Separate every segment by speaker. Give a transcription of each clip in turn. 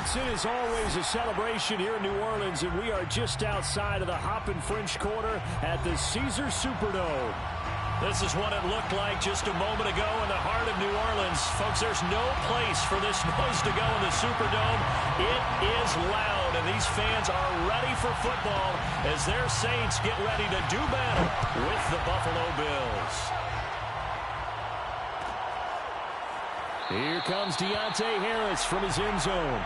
Speaker 1: It is always a celebration here in New Orleans, and we are just outside of the Hoppin' French Quarter at the Caesars Superdome.
Speaker 2: This is what it looked like just a moment ago in the heart of New Orleans. Folks, there's no place for this noise to go in the Superdome. It is loud, and these fans are ready for football as their Saints get ready to do battle with the Buffalo Bills.
Speaker 1: Here comes Deontay Harris from his end zone.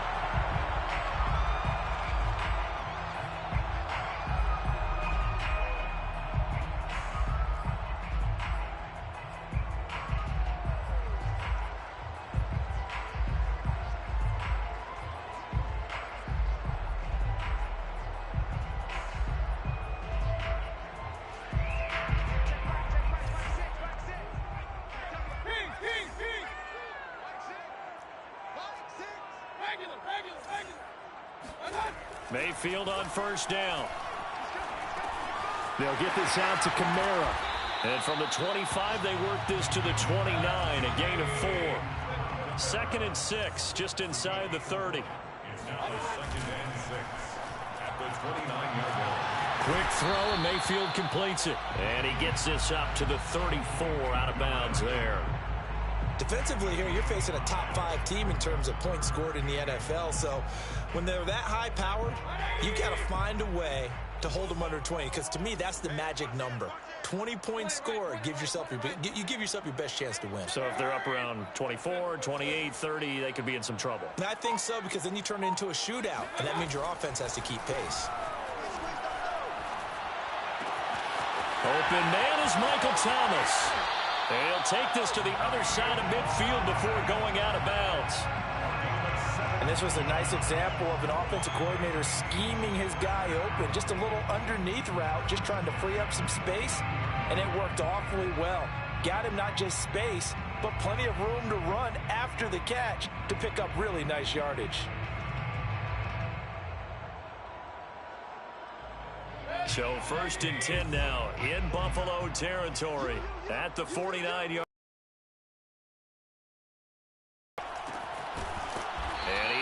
Speaker 2: Mayfield on first down.
Speaker 1: They'll get this out to Kamara.
Speaker 2: And from the 25, they work this to the 29, a gain of 4. 2nd and 6, just inside the 30.
Speaker 3: Now 2nd and 6 at the 29-yard line.
Speaker 2: Quick throw, and Mayfield completes it. And he gets this up to the 34, out of bounds there.
Speaker 4: Defensively here, you're facing a top 5 team in terms of points scored in the NFL. So when they're that high powered, you got to find a way to hold them under 20, because to me that's the magic number. 20 points scored gives yourself you give yourself your best chance to win.
Speaker 2: So if they're up around 24, 28, 30, they could be in some trouble.
Speaker 4: And I think so, because then you turn it into a shootout, and that means your offense has to keep pace.
Speaker 2: Open man is Michael Thomas. He'll take this to the other side of midfield before going out of bounds.
Speaker 4: And this was a nice example of an offensive coordinator scheming his guy open. Just a little underneath route, just trying to free up some space, and it worked awfully well. Got him not just space, but plenty of room to run after the catch to pick up really nice yardage.
Speaker 2: So 1st and 10 now in Buffalo territory at the 49-yard. And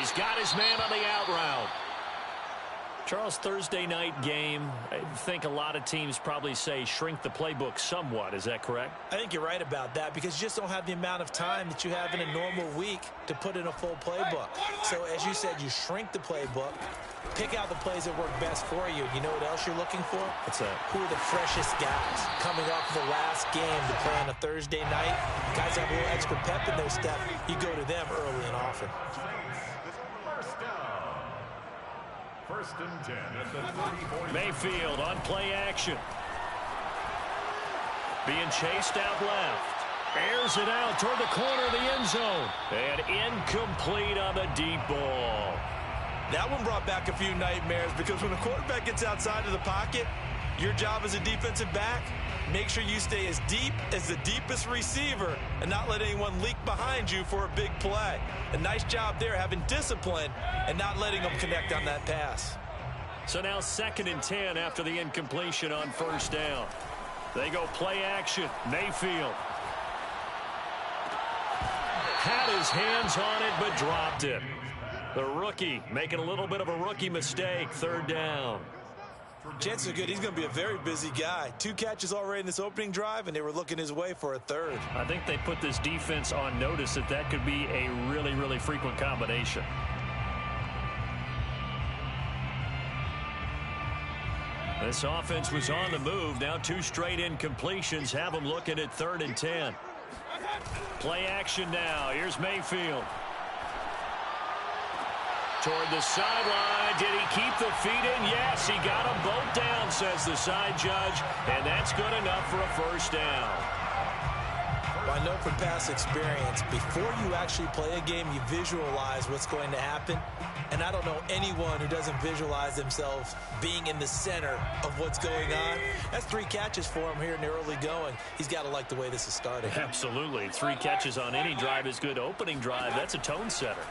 Speaker 2: he's got his man on the out route. Charles, Thursday night game, I think a lot of teams probably say shrink the playbook somewhat. Is that correct?
Speaker 4: I think you're right about that, because you just don't have the amount of time that you have in a normal week to put in a full playbook. So as you said, you shrink the playbook, pick out the plays that work best for you. You know what else you're looking for?
Speaker 2: What's that?
Speaker 4: Who are the freshest guys coming off the last game to play on a Thursday night? Guys have a little extra pep in their step. You go to them early and often.
Speaker 3: 1st and 10 at the 34.
Speaker 2: Mayfield on play action. Being chased out left. Airs it out toward the corner of the end zone. And incomplete on the deep ball.
Speaker 4: That one brought back a few nightmares, because when a quarterback gets outside of the pocket, your job as a defensive back, make sure you stay as deep as the deepest receiver and not let anyone leak behind you for a big play. A nice job there, having discipline and not letting them connect on that pass.
Speaker 2: So now 2nd and 10 after the incompletion on first down. They go play action. Mayfield had his hands on it but dropped it. The rookie making a little bit of a rookie mistake. 3rd down.
Speaker 4: Chances are good he's going to be a very busy guy. 2 catches already in this opening drive, and they were looking his way for a 3rd.
Speaker 2: I think they put this defense on notice that could be a really, really frequent combination. This offense was on the move. Now 2 straight incompletions have them looking at 3rd and 10. Play action now. Here's Mayfield. Toward the sideline. Did he keep the feet in? Yes, he got them both down, says the side judge. And that's good enough for a 1st down.
Speaker 4: Well, I know from past experience, before you actually play a game, you visualize what's going to happen. And I don't know anyone who doesn't visualize themselves being in the center of what's going on. That's 3 catches for him here in the early going. He's got to like the way this is starting.
Speaker 2: Absolutely. 3 catches on any drive is good. Opening drive, that's a tone setter.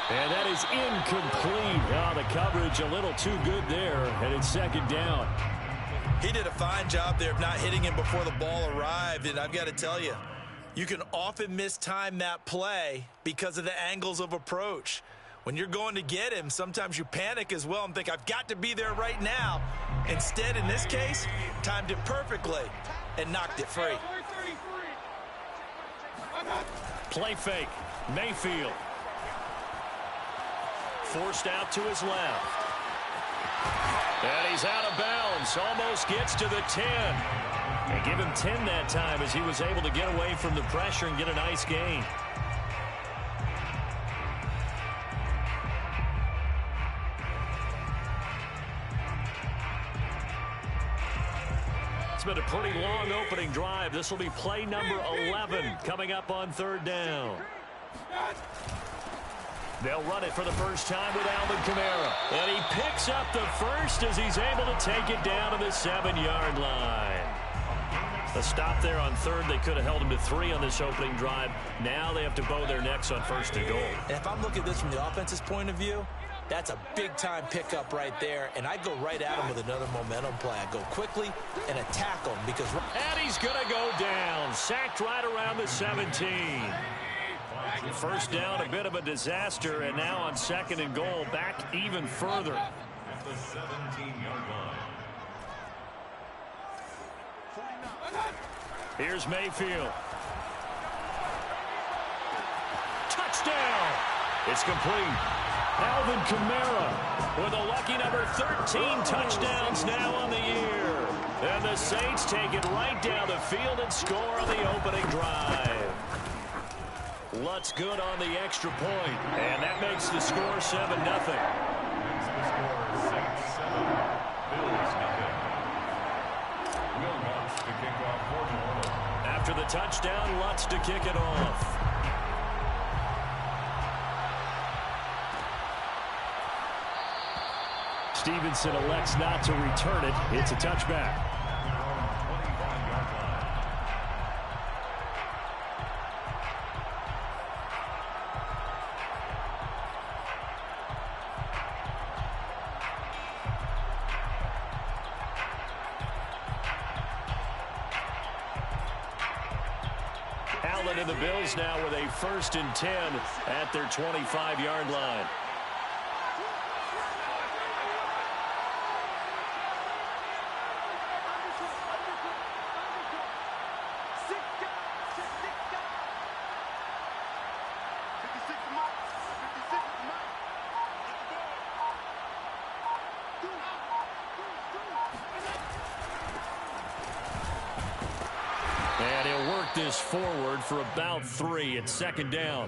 Speaker 1: And that is incomplete. Oh, the coverage a little too good there, and it's 2nd down.
Speaker 4: He did a fine job there of not hitting him before the ball arrived, and I've got to tell you, you can often mistime that play because of the angles of approach. When you're going to get him, sometimes you panic as well and think, I've got to be there right now. Instead, in this case, timed it perfectly and knocked it free.
Speaker 2: Play fake. Mayfield. Forced out to his left. And he's out of bounds. Almost gets to the 10. And give him 10 that time as he was able to get away from the pressure and get a nice gain. It's been a pretty long opening drive. This will be play number 11 coming up on third down. They'll run it for the first time with Alvin Kamara. And he picks up the first as he's able to take it down to the 7-yard line. A stop there on third. They could have held him to 3 on this opening drive. Now they have to bow their necks on first and goal.
Speaker 4: And if I'm looking at this from the offense's point of view, that's a big-time pickup right there. And I go right at him with another momentum play. I go quickly and attack him because...
Speaker 2: And he's going to go down. Sacked right around the 17. First down, a bit of a disaster, and now on second and goal, back even further.
Speaker 3: At the 17-yard line.
Speaker 2: Here's Mayfield. Touchdown! It's complete. Alvin Kamara with a lucky number 13 touchdowns now on the year. And the Saints take it right down the field and score on the opening drive. Lutz good on the extra point, and that makes the score 7-0.
Speaker 3: Makes the score 6-7. Bills kick. Will Lutz to kick off for New Orleans.
Speaker 2: After the touchdown, Lutz to kick it off. Stevenson elects not to return it. It's a touchback. Allen and the Bills now with a 1st and 10 at their 25-yard line. And he'll work this forward for about 3 at 2nd down.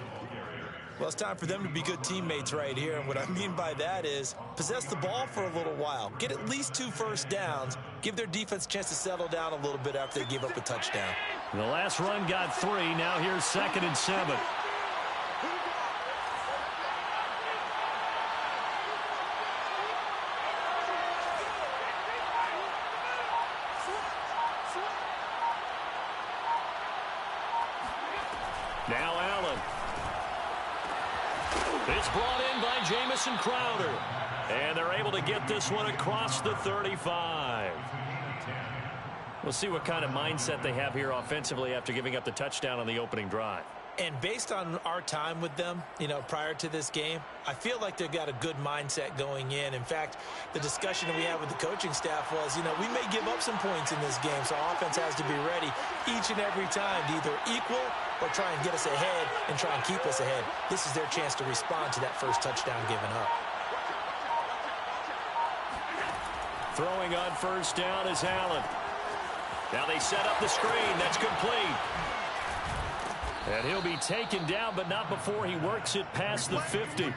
Speaker 4: Well, it's time for them to be good teammates right here. And what I mean by that is possess the ball for a little while. Get at least 2 first downs. Give their defense a chance to settle down a little bit after they give up a touchdown.
Speaker 2: The last run got 3. Now here's 2nd and 7. Now Allen. It's brought in by Jamison Crowder. And they're able to get this one across the 35. We'll see what kind of mindset they have here offensively after giving up the touchdown on the opening drive.
Speaker 4: And based on our time with them, prior to this game, I feel like they've got a good mindset going in. In fact, the discussion that we had with the coaching staff was, we may give up some points in this game, so our offense has to be ready each and every time to either equal or try and get us ahead and try and keep us ahead. This is their chance to respond to that first touchdown given up.
Speaker 2: Throwing on first down is Allen. Now they set up the screen. That's complete. And he'll be taken down, but not before he works it past the 50.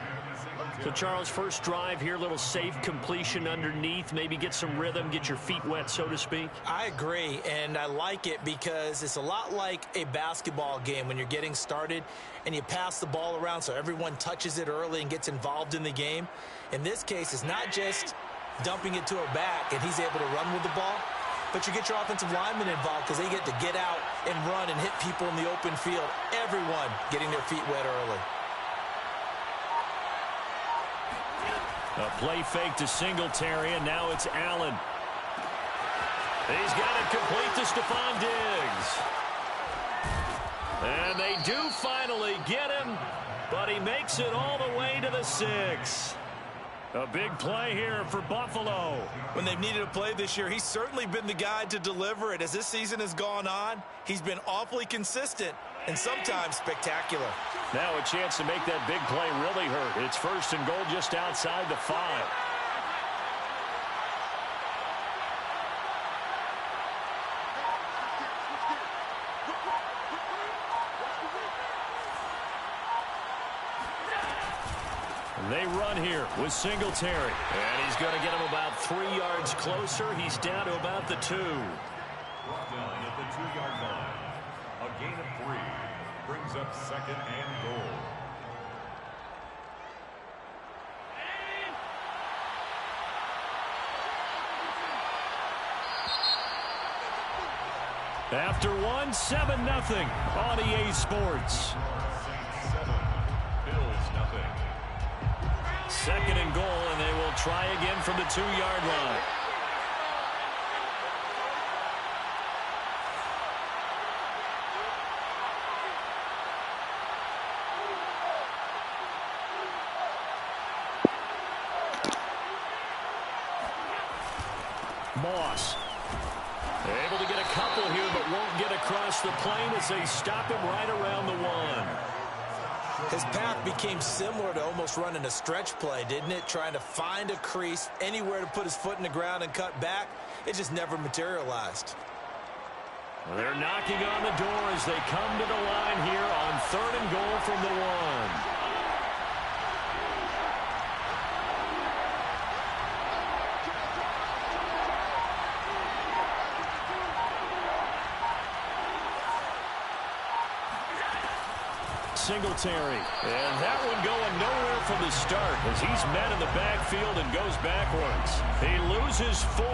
Speaker 2: So, Charles, first drive here, little safe completion underneath. Maybe get some rhythm, get your feet wet, so to speak.
Speaker 4: I agree, and I like it because it's a lot like a basketball game when you're getting started and you pass the ball around so everyone touches it early and gets involved in the game. In this case, it's not just dumping it to a back and he's able to run with the ball, but you get your offensive linemen involved because they get to get out and run and hit people in the open field. Everyone getting their feet wet early.
Speaker 2: A play fake to Singletary, and now it's Allen. He's got it complete to Stephon Diggs. And they do finally get him, but he makes it all the way to the 6. A big play here for Buffalo.
Speaker 4: When they've needed a play this year, he's certainly been the guy to deliver it. As this season has gone on, he's been awfully consistent and sometimes spectacular.
Speaker 1: Now a chance to make that big play really hurt. It's 1st and goal just outside the 5. They run here with Singletary.
Speaker 2: And he's going to get him about 3 yards closer. He's down to about the 2.
Speaker 3: Brought down at the 2-yard line. A gain of 3 brings up 2nd and goal.
Speaker 1: After 1, 7-0 on EA Sports.
Speaker 3: 7, Bills nothing.
Speaker 2: 2nd and goal, and they will try again from the 2-yard line.
Speaker 1: Moss.
Speaker 2: Able to get a couple here, but won't get across the plane as they stop him right around the 1.
Speaker 4: His path became similar to almost running a stretch play, didn't it? Trying to find a crease, anywhere to put his foot in the ground and cut back. It just never materialized.
Speaker 1: Well, they're knocking on the door as they come to the line here on 3rd and goal from the 1. Singletary. And that one going nowhere from the start as he's met in the backfield and goes backwards. He loses 4,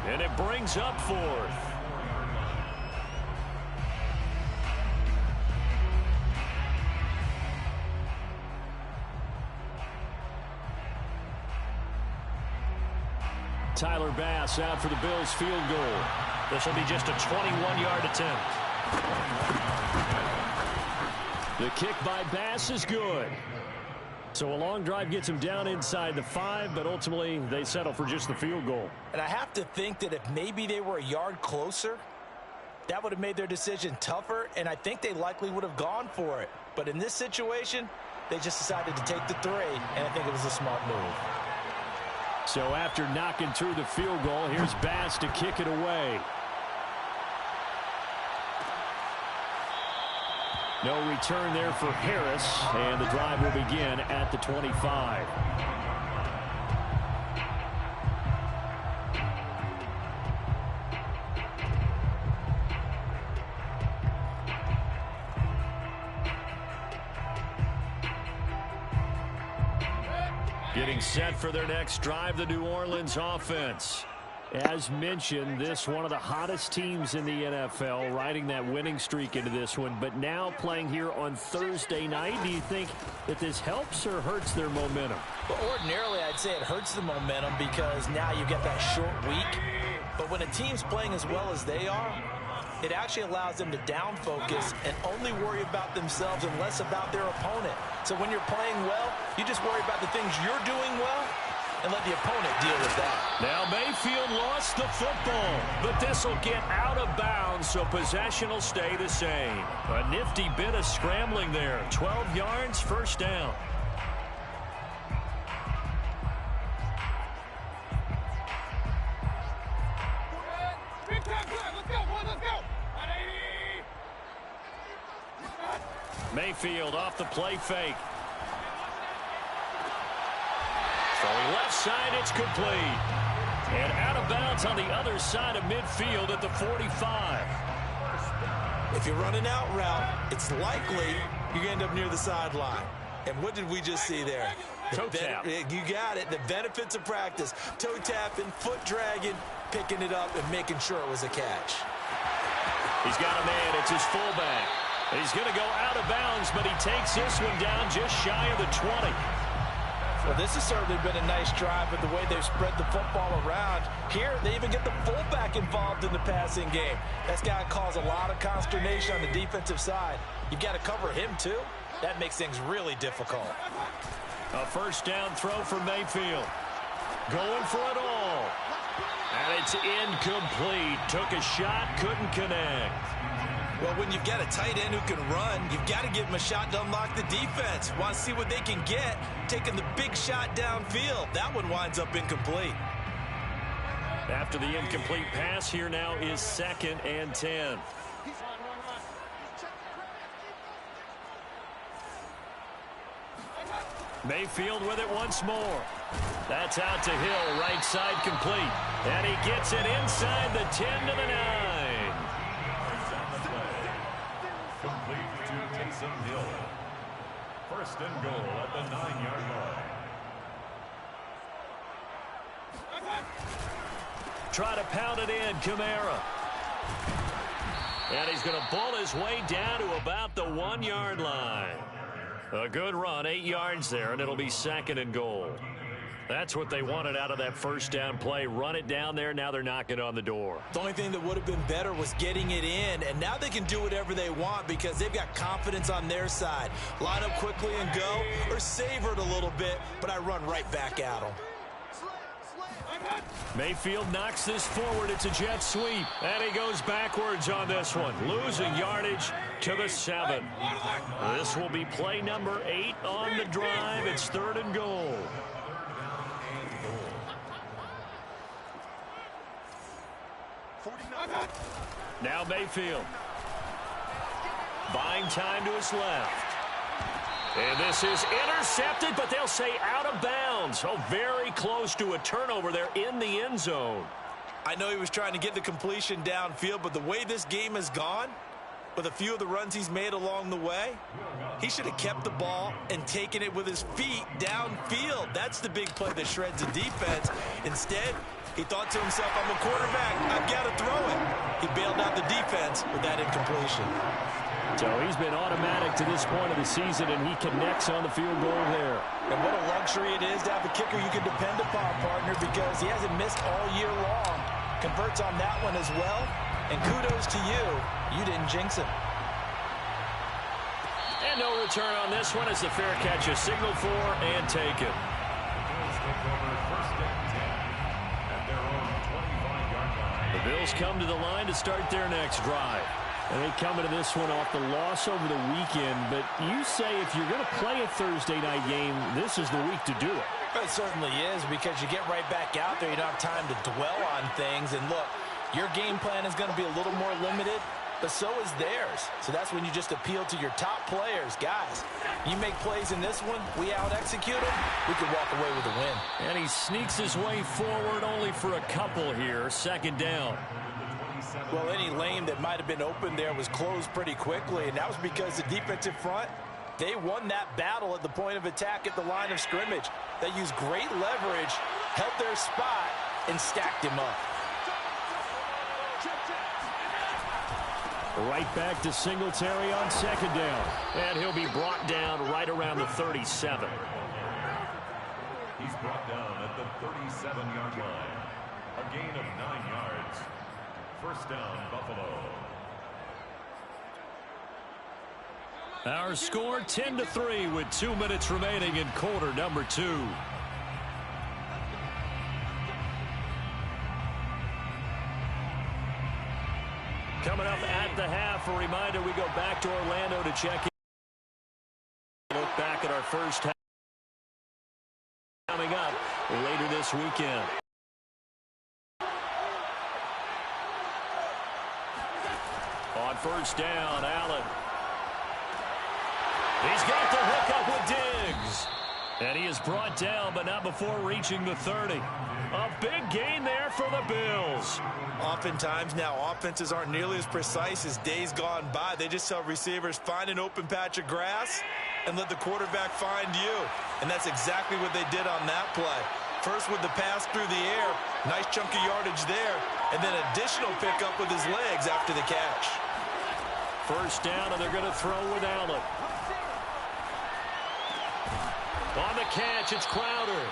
Speaker 1: and it brings up 4th. Tyler Bass out for the Bills field goal.
Speaker 2: This will be just a 21-yard attempt.
Speaker 1: The kick by Bass is good. So a long drive gets him down inside the 5, but ultimately they settle for just the field goal.
Speaker 4: And I have to think that if maybe they were a yard closer, that would have made their decision tougher, and I think they likely would have gone for it. But in this situation, they just decided to take the 3, and I think it was a smart move.
Speaker 1: So after knocking through the field goal, here's Bass to kick it away. No return there for Harris, and the drive will begin at the 25. Getting set for their next drive, the New Orleans offense. As mentioned, this one of the hottest teams in the NFL, riding that winning streak into this one, but now playing here on Thursday night. Do you think that this helps or hurts their momentum?
Speaker 4: Well, ordinarily, I'd say it hurts the momentum because now you get that short week. But when a team's playing as well as they are, it actually allows them to down focus and only worry about themselves and less about their opponent. So when you're playing well, you just worry about the things you're doing well and let the opponent deal with that.
Speaker 1: Now Mayfield lost the football, but this will get out of bounds, so possession will stay the same. A nifty bit of scrambling there. 12 yards, first down. Mayfield off the play fake. Throwing left side, it's complete. And out of bounds on the other side of midfield at the 45.
Speaker 4: If you're running out route, it's likely you're going to end up near the sideline. And what did we just see there?
Speaker 1: Toe tap.
Speaker 4: You got it. The benefits of practice. Toe tapping, foot dragging, picking it up, and making sure it was a catch.
Speaker 1: He's got a man. It's his fullback. He's going to go out of bounds, but he takes this one down just shy of the 20.
Speaker 4: Well, this has certainly been a nice drive with the way they've spread the football around. Here, they even get the fullback involved in the passing game. That's got to cause a lot of consternation on the defensive side. You've got to cover him, too. That makes things really difficult.
Speaker 1: A first down throw for Mayfield. Going for it all. And it's incomplete. Took a shot, couldn't connect.
Speaker 4: Well, when you've got a tight end who can run, you've got to give him a shot to unlock the defense. Want to see what they can get, taking the big shot downfield. That one winds up incomplete.
Speaker 1: After the incomplete pass, here now is 2nd and 10. Mayfield with it once more. That's out to Hill, right side complete. And he gets it inside the 10 to the 9.
Speaker 3: Complete to Taysom Hill. First and goal at the 9-yard line.
Speaker 1: Try to pound it in, Kamara. And he's going to bull his way down to about the 1-yard line. A good run, 8 yards there, and it'll be 2nd and goal. That's what they wanted out of that first down play. Run it down there. Now they're knocking on the door.
Speaker 4: The only thing that would have been better was getting it in, and now they can do whatever they want because they've got confidence on their side. Line up quickly and go, or savor it a little bit, but I run right back at them.
Speaker 1: Mayfield knocks this forward. It's a jet sweep, and he goes backwards on this one, losing yardage to the 7. This will be play number 8 on the drive. It's 3rd and goal. Now Mayfield. Buying time to his left. And this is intercepted, but they'll say out of bounds. Oh, very close to a turnover there in the end zone.
Speaker 4: I know he was trying to get the completion downfield, but the way this game has gone, with a few of the runs he's made along the way, he should have kept the ball and taken it with his feet downfield. That's the big play that shreds the defense. Instead, he thought to himself, I'm a quarterback, I've got to throw it. He bailed out the defense with that incompletion.
Speaker 1: So he's been automatic to this point of the season, and he connects on the field goal there.
Speaker 4: And what a luxury it is to have a kicker you can depend upon, partner, because he hasn't missed all year long. Converts on that one as well. And kudos to you. You didn't jinx him.
Speaker 1: And no return on this one as the fair catch is signaled for and taken.
Speaker 3: Bills take over 1st and 10 at their own 25-yard line.
Speaker 1: The Bills come to the line to start their next drive. And they come into this one off the loss over the weekend. But you say if you're going to play a Thursday night game, this is the week to do it.
Speaker 4: It certainly is, because you get right back out there. You don't have time to dwell on things. And look, your game plan is going to be a little more limited, but so is theirs. So that's when you just appeal to your top players. Guys, you make plays in this one, we out-execute them, we can walk away with a win.
Speaker 1: And he sneaks his way forward only for a couple here. 2nd down.
Speaker 4: Well, any lane that might have been open there was closed pretty quickly, and that was because the defensive front, they won that battle at the point of attack at the line of scrimmage. They used great leverage, held their spot, and stacked him up.
Speaker 1: Right back to Singletary on 2nd down. And he'll be brought down right around the 37.
Speaker 3: He's brought down at the 37-yard line. A gain of 9 yards. First down, Buffalo.
Speaker 1: Our score 10-3 with 2 minutes remaining in quarter number 2. Coming up at the half, a reminder, we go back to Orlando to check in. Look back at our first half coming up later this weekend. On first down, Allen. He's got the hook up with Diggs. And he is brought down, but not before reaching the 30. A big gain there for the Bills.
Speaker 4: Oftentimes now, offenses aren't nearly as precise as days gone by. They just tell receivers, find an open patch of grass and let the quarterback find you. And that's exactly what they did on that play. First with the pass through the air, nice chunk of yardage there, and then additional pickup with his legs after the catch.
Speaker 1: First down, and they're going to throw with Allen. On the
Speaker 2: catch. It's Crowder.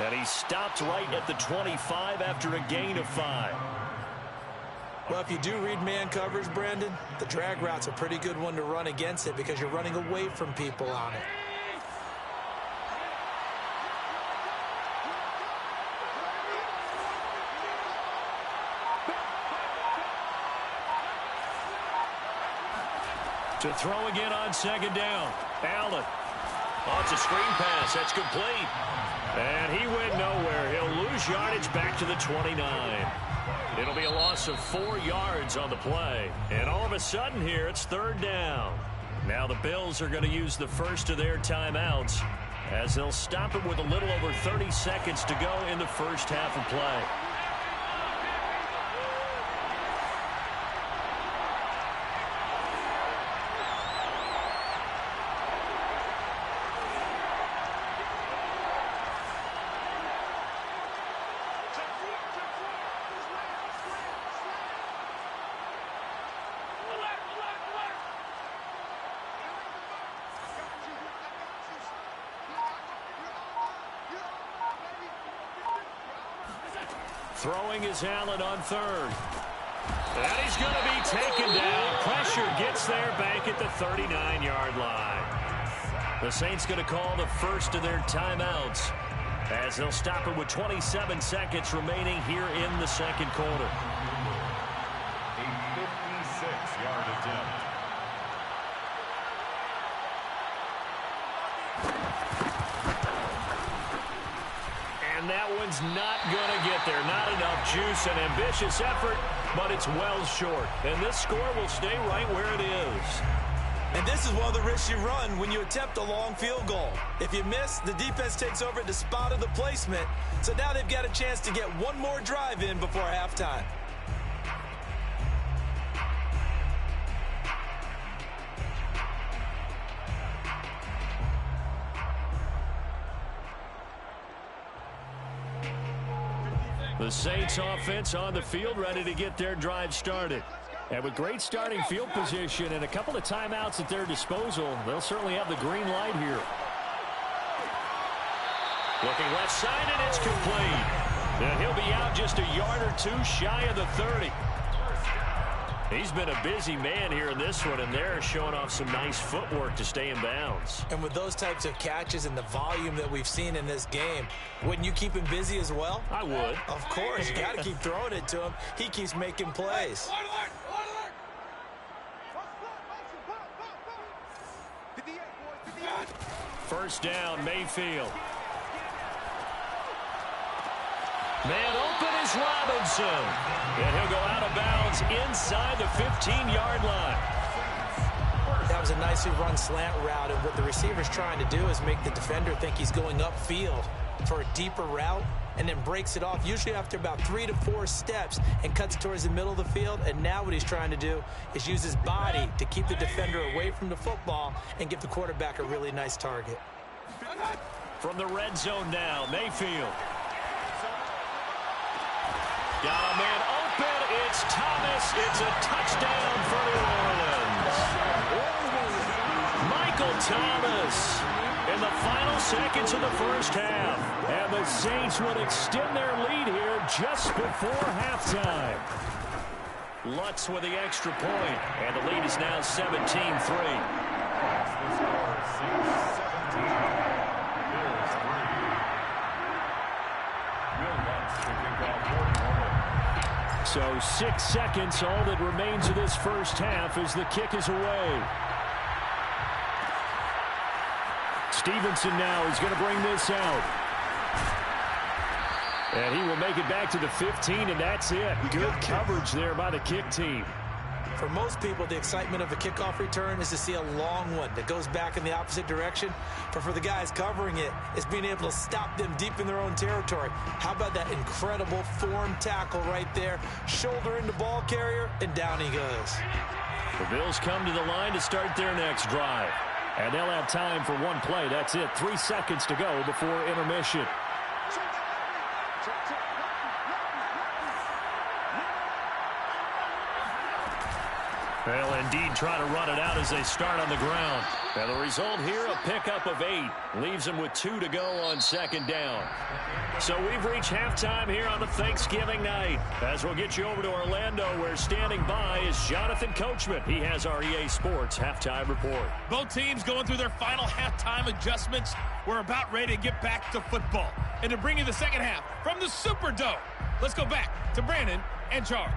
Speaker 2: And he stopped right at the 25 after a gain of 5.
Speaker 4: Well, if you do read man coverage, Brandon, the drag route's a pretty good one to run against it because you're running away from people on it.
Speaker 2: To throw again on second down. Allen. Oh, it's a screen pass. That's complete. And he went nowhere. He'll lose yardage back to the 29. It'll be a loss of 4 yards on the play. And all of a sudden here, it's third down. Now the Bills are going to use the first of their timeouts as they'll stop it with a little over 30 seconds to go in the first half of play. Throwing is Allen on third. And he's going to be taken down. Pressure gets there back at the 39-yard line. The Saints going to call the first of their timeouts as they'll stop it with 27 seconds remaining here in the second quarter.
Speaker 3: A 56-yard attempt.
Speaker 2: And that one's not going to get there. Not enough juice. An ambitious effort, but it's well short. And this score will stay right where it is.
Speaker 4: And this is one of the risks you run when you attempt a long field goal. If you miss, the defense takes over at the spot of the placement. So now they've got a chance to get one more drive in before halftime.
Speaker 2: The Saints offense on the field ready to get their drive started. And with great starting field position and a couple of timeouts at their disposal, they'll certainly have the green light here. Looking left side, and it's complete. And he'll be out just a yard or two shy of the 30. He's been a busy man here in this one, and they're showing off some nice footwork to stay in bounds.
Speaker 4: And with those types of catches and the volume that we've seen in this game, wouldn't you keep him busy as well?
Speaker 2: I would.
Speaker 4: Of course. You got to keep throwing it to him. He keeps making plays.
Speaker 2: First down, Mayfield. Man open is Robinson. And he'll go out of bounds inside the 15-yard line.
Speaker 4: That was a nicely run slant route, and what the receiver's trying to do is make the defender think he's going upfield for a deeper route, and then breaks it off, usually after about 3 to 4 steps, and cuts it towards the middle of the field. And now what he's trying to do is use his body to keep the defender away from the football and give the quarterback a really nice target.
Speaker 2: From the red zone now, Mayfield. Got a man open. It's Thomas. It's a touchdown for New Orleans. Michael Thomas in the final seconds of the first half. And the Saints will extend their lead here just before halftime. Lutz with the extra point, and the lead is now 17-3.
Speaker 3: The score, Saints 17, Bills 3. Will Lutz to kick off for New Orleans.
Speaker 1: So 6 seconds, all that remains of this first half as the kick is away. Stevenson now is going to bring this out. And he will make it back to the 15, and that's it. Good coverage there by the kick team.
Speaker 4: For most people, the excitement of a kickoff return is to see a long one that goes back in the opposite direction. But for the guys covering it, it's being able to stop them deep in their own territory. How about that incredible form tackle right there? Shoulder into ball carrier, and down he goes.
Speaker 1: The Bills come to the line to start their next drive. And they'll have time for one play. That's it. 3 seconds to go before intermission. They'll indeed try to run it out as they start on the ground. And the result here, a pickup of 8. Leaves them with 2 to go on second down. So we've reached halftime here on the Thanksgiving night. As we'll get you over to Orlando, where standing by is Jonathan Coachman. He has our EA Sports halftime report.
Speaker 5: Both teams going through their final halftime adjustments. We're about ready to get back to football. And to bring you the second half from the Superdome, let's go back to Brandon and Charles.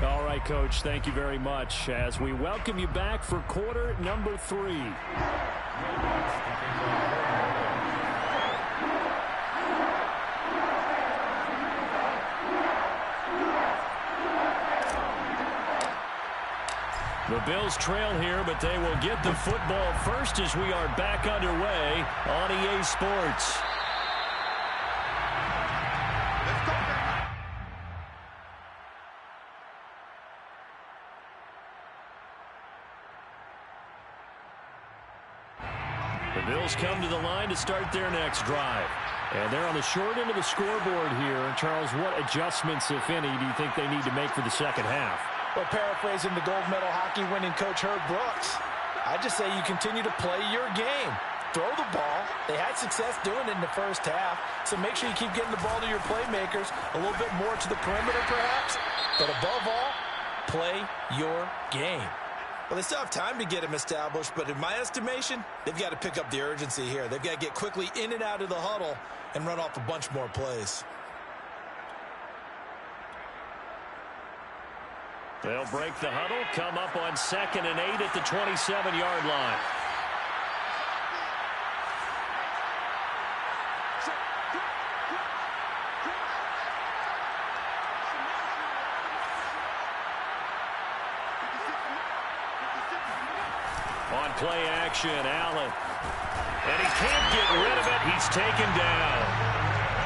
Speaker 1: All right, Coach, thank you very much as we welcome you back for quarter number 3. The Bills trail here, but they will get the football first as we are back underway on EA Sports. The Bills come to the line to start their next drive. And they're on the short end of the scoreboard here. Charles, what adjustments, if any, do you think they need to make for the second half?
Speaker 6: Well, paraphrasing the gold medal hockey winning coach Herb Brooks, I just say you continue to play your game. Throw the ball. They had success doing it in the first half, so make sure you keep getting the ball to your playmakers, a little bit more to the perimeter perhaps, but above all, play your game.
Speaker 4: Well, they still have time to get him established, but in my estimation, they've got to pick up the urgency here. They've got to get quickly in and out of the huddle and run off a bunch more plays.
Speaker 1: They'll break the huddle, come up on 2nd and 8 at the 27-yard line. On play action, Allen. And he can't get rid of it. He's taken down.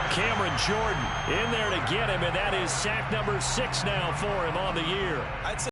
Speaker 1: Cameron Jordan in there to get him, and that is sack number 6 now for him on the year.
Speaker 4: I'd say